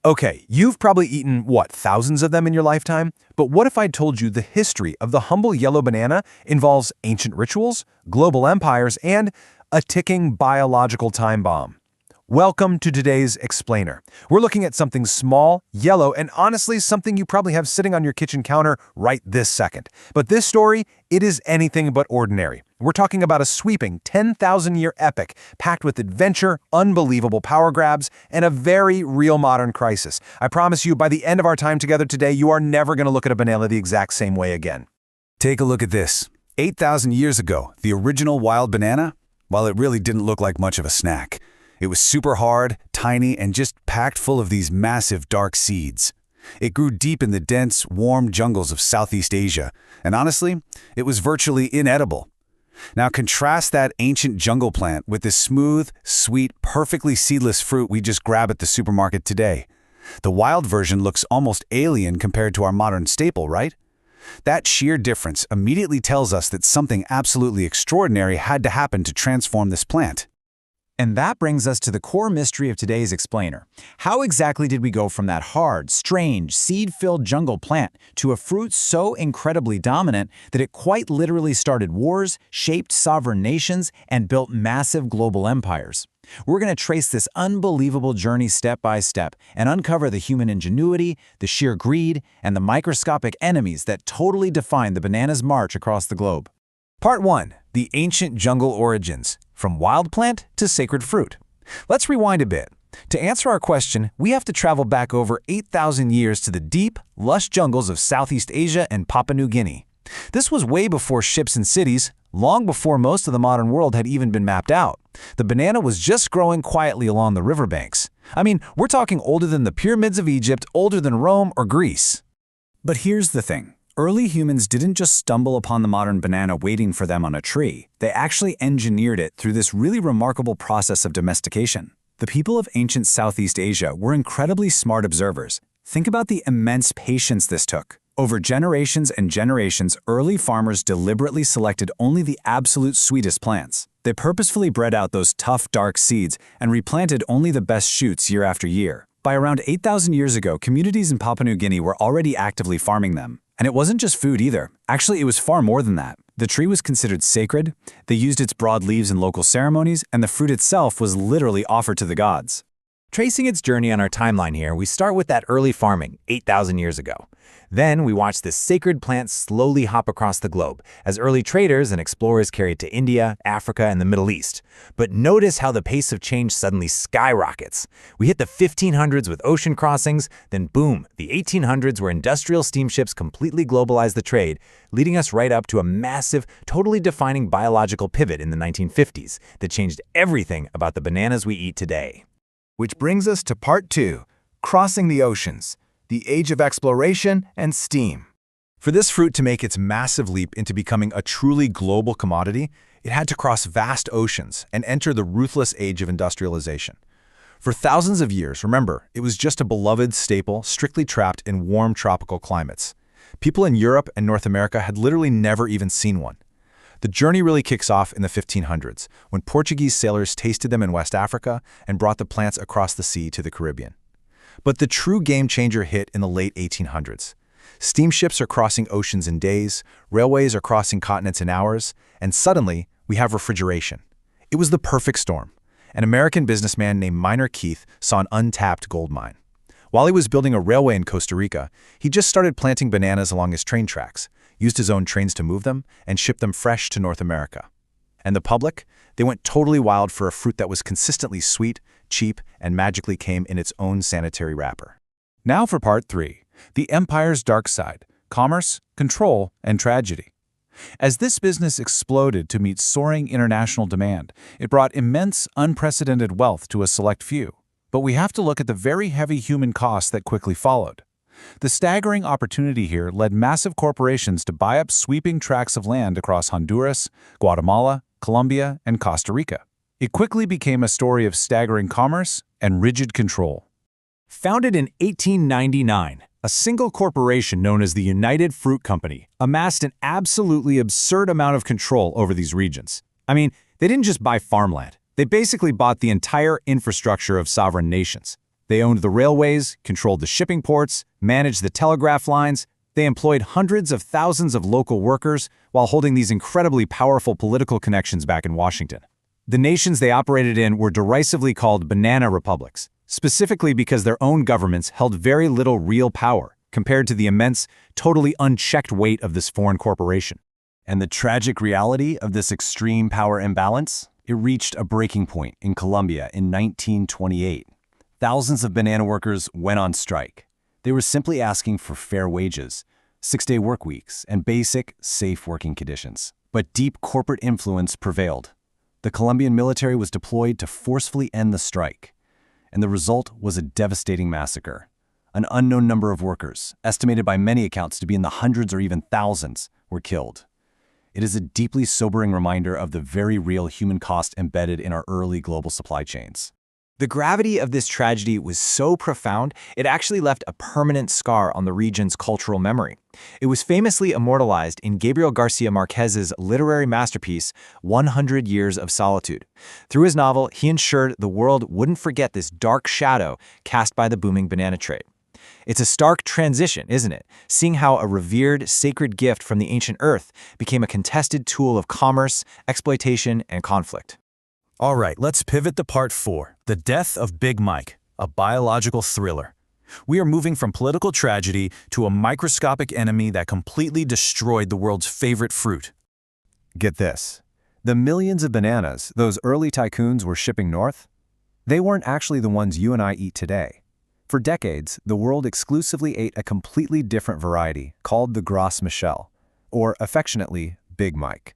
Okay, you've probably eaten, what, thousands of them in your lifetime? But what if I told you the history of the humble yellow banana involves ancient rituals, global empires, and a ticking biological time bomb? Welcome to today's Explainer. We're looking at something small, yellow, and honestly something you probably have sitting on your kitchen counter right this second. But this story, it is anything but ordinary. We're talking about a sweeping 10,000-year epic packed with adventure, unbelievable power grabs, and a very real modern crisis. I promise you, by the end of our time together today, you are never going to look at a banana the exact same way again. Take a look at this. 8,000 years ago, the original wild banana, well, it really didn't look like much of a snack. It was super hard, tiny, and just packed full of these massive dark seeds. It grew deep in the dense, warm jungles of Southeast Asia, and honestly, it was virtually inedible. Now contrast that ancient jungle plant with this smooth, sweet, perfectly seedless fruit we just grab at the supermarket today. The wild version looks almost alien compared to our modern staple, right? That sheer difference immediately tells us that something absolutely extraordinary had to happen to transform this plant. And that brings us to the core mystery of today's Explainer. How exactly did we go from that hard, strange, seed-filled jungle plant to a fruit so incredibly dominant that it quite literally started wars, shaped sovereign nations, and built massive global empires? We're going to trace this unbelievable journey step by step and uncover the human ingenuity, the sheer greed, and the microscopic enemies that totally define the banana's march across the globe. Part 1. The Ancient Jungle Origins, from wild plant to sacred fruit. Let's rewind a bit. To answer our question, we have to travel back over 8,000 years to the deep, lush jungles of Southeast Asia and Papua New Guinea. This was way before ships and cities, long before most of the modern world had even been mapped out. The banana was just growing quietly along the riverbanks. I mean, we're talking older than the pyramids of Egypt, older than Rome or Greece. But here's the thing. Early humans didn't just stumble upon the modern banana waiting for them on a tree. They actually engineered it through this really remarkable process of domestication. The people of ancient Southeast Asia were incredibly smart observers. Think about the immense patience this took. Over generations and generations, early farmers deliberately selected only the absolute sweetest plants. They purposefully bred out those tough, dark seeds and replanted only the best shoots year after year. By around 8,000 years ago, communities in Papua New Guinea were already actively farming them. And it wasn't just food either. Actually, it was far more than that. The tree was considered sacred, they used its broad leaves in local ceremonies, and the fruit itself was literally offered to the gods. Tracing its journey on our timeline here, we start with that early farming, 8,000 years ago. Then we watch this sacred plant slowly hop across the globe, as early traders and explorers carry it to India, Africa, and the Middle East. But notice how the pace of change suddenly skyrockets. We hit the 1500s with ocean crossings, then boom, the 1800s where industrial steamships completely globalized the trade, leading us right up to a massive, totally defining biological pivot in the 1950s that changed everything about the bananas we eat today. Which brings us to Part 2, Crossing the Oceans, the Age of Exploration and Steam. For this fruit to make its massive leap into becoming a truly global commodity, it had to cross vast oceans and enter the ruthless age of industrialization. For thousands of years, remember, it was just a beloved staple strictly trapped in warm tropical climates. People in Europe and North America had literally never even seen one. The journey really kicks off in the 1500s, when Portuguese sailors tasted them in West Africa and brought the plants across the sea to the Caribbean. But the true game changer hit in the late 1800s. Steamships are crossing oceans in days, railways are crossing continents in hours, and suddenly we have refrigeration. It was the perfect storm. An American businessman named Minor Keith saw an untapped gold mine. While he was building a railway in Costa Rica, he just started planting bananas along his train tracks, used his own trains to move them, and shipped them fresh to North America. And the public? They went totally wild for a fruit that was consistently sweet, cheap, and magically came in its own sanitary wrapper. Now for Part 3, the empire's dark side, commerce, control, and tragedy. As this business exploded to meet soaring international demand, it brought immense, unprecedented wealth to a select few. But we have to look at the very heavy human costs that quickly followed. The staggering opportunity here led massive corporations to buy up sweeping tracts of land across Honduras, Guatemala, Colombia, and Costa Rica. It quickly became a story of staggering commerce and rigid control. Founded in 1899, a single corporation known as the United Fruit Company amassed an absolutely absurd amount of control over these regions. I mean, they didn't just buy farmland. They basically bought the entire infrastructure of sovereign nations. They owned the railways, controlled the shipping ports, managed the telegraph lines. They employed hundreds of thousands of local workers while holding these incredibly powerful political connections back in Washington. The nations they operated in were derisively called banana republics, specifically because their own governments held very little real power compared to the immense, totally unchecked weight of this foreign corporation. And the tragic reality of this extreme power imbalance? It reached a breaking point in Colombia in 1928. Thousands of banana workers went on strike. They were simply asking for fair wages, 6-day work weeks, and basic, safe working conditions. But deep corporate influence prevailed. The Colombian military was deployed to forcefully end the strike, and the result was a devastating massacre. An unknown number of workers, estimated by many accounts to be in the hundreds or even thousands, were killed. It is a deeply sobering reminder of the very real human cost embedded in our early global supply chains. The gravity of this tragedy was so profound, it actually left a permanent scar on the region's cultural memory. It was famously immortalized in Gabriel Garcia Marquez's literary masterpiece, 100 Years of Solitude. Through his novel, he ensured the world wouldn't forget this dark shadow cast by the booming banana trade. It's a stark transition, isn't it? Seeing how a revered, sacred gift from the ancient earth became a contested tool of commerce, exploitation, and conflict. All right, let's pivot to part 4, the death of Big Mike, a biological thriller. We are moving from political tragedy to a microscopic enemy that completely destroyed the world's favorite fruit. Get this. The millions of bananas those early tycoons were shipping north, they weren't actually the ones you and I eat today. For decades, the world exclusively ate a completely different variety called the Gros Michel, or affectionately, Big Mike.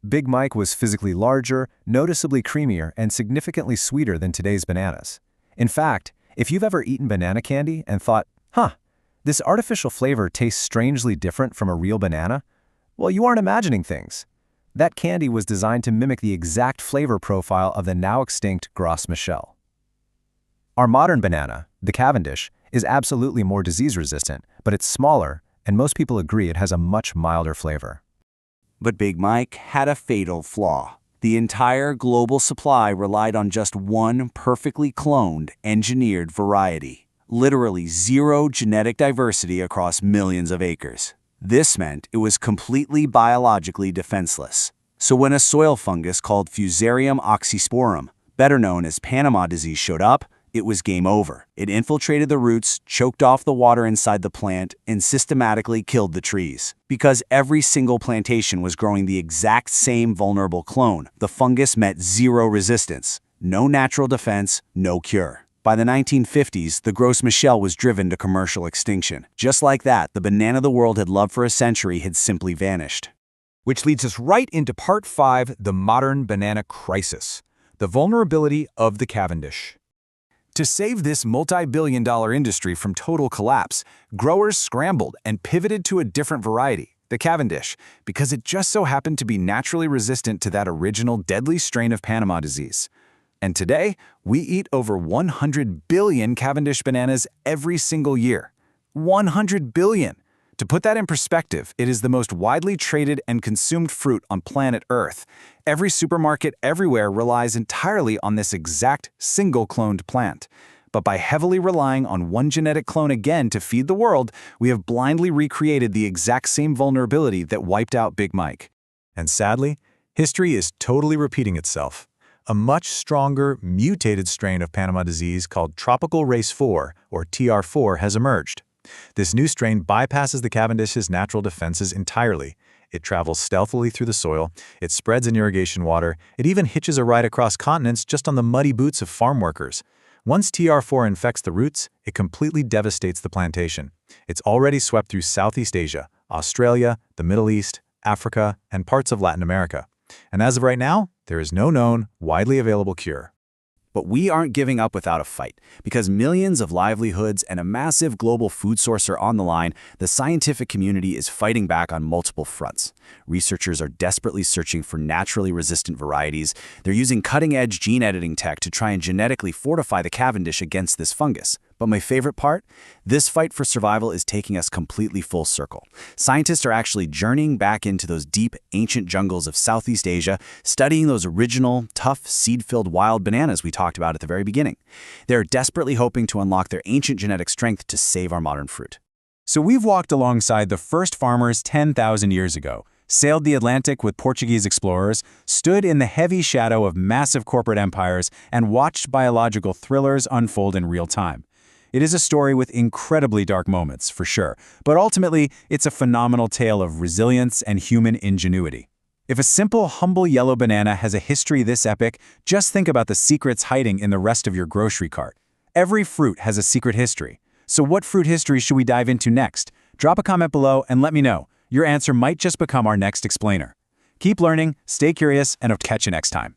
Big Mike was physically larger, noticeably creamier, and significantly sweeter than today's bananas. In fact, if you've ever eaten banana candy and thought, this artificial flavor tastes strangely different from a real banana, well, you aren't imagining things. That candy was designed to mimic the exact flavor profile of the now extinct Gros Michel. Our modern banana, the Cavendish, is absolutely more disease-resistant, but it's smaller, and most people agree it has a much milder flavor. But Big Mike had a fatal flaw. The entire global supply relied on just one perfectly cloned, engineered variety. Literally zero genetic diversity across millions of acres. This meant it was completely biologically defenseless. So when a soil fungus called Fusarium oxysporum, better known as Panama disease, showed up, it was game over. It infiltrated the roots, choked off the water inside the plant, and systematically killed the trees. Because every single plantation was growing the exact same vulnerable clone, the fungus met zero resistance. No natural defense, no cure. By the 1950s, the Gros Michel was driven to commercial extinction. Just like that, the banana the world had loved for a century had simply vanished. Which leads us right into part 5, the modern banana crisis, the vulnerability of the Cavendish. To save this multi-billion-dollar industry from total collapse, growers scrambled and pivoted to a different variety, the Cavendish, because it just so happened to be naturally resistant to that original deadly strain of Panama disease. And today, we eat over 100 billion Cavendish bananas every single year. 100 billion! To put that in perspective, it is the most widely traded and consumed fruit on planet Earth. Every supermarket everywhere relies entirely on this exact single-cloned plant. But by heavily relying on one genetic clone again to feed the world, we have blindly recreated the exact same vulnerability that wiped out Big Mike. And sadly, history is totally repeating itself. A much stronger, mutated strain of Panama disease called Tropical Race 4, or TR4, has emerged. This new strain bypasses the Cavendish's natural defenses entirely. It travels stealthily through the soil, it spreads in irrigation water, it even hitches a ride across continents just on the muddy boots of farm workers. Once TR4 infects the roots, it completely devastates the plantation. It's already swept through Southeast Asia, Australia, the Middle East, Africa, and parts of Latin America. And as of right now, there is no known, widely available cure. But we aren't giving up without a fight. Because millions of livelihoods and a massive global food source are on the line, the scientific community is fighting back on multiple fronts. Researchers are desperately searching for naturally resistant varieties. They're using cutting-edge gene editing tech to try and genetically fortify the Cavendish against this fungus. But my favorite part? This fight for survival is taking us completely full circle. Scientists are actually journeying back into those deep, ancient jungles of Southeast Asia, studying those original, tough, seed-filled wild bananas we talked about at the very beginning. They're desperately hoping to unlock their ancient genetic strength to save our modern fruit. So we've walked alongside the first farmers 10,000 years ago, sailed the Atlantic with Portuguese explorers, stood in the heavy shadow of massive corporate empires, and watched biological thrillers unfold in real time. It is a story with incredibly dark moments, for sure, but ultimately, it's a phenomenal tale of resilience and human ingenuity. If a simple, humble yellow banana has a history this epic, just think about the secrets hiding in the rest of your grocery cart. Every fruit has a secret history. So what fruit history should we dive into next? Drop a comment below and let me know. Your answer might just become our next explainer. Keep learning, stay curious, and I'll catch you next time.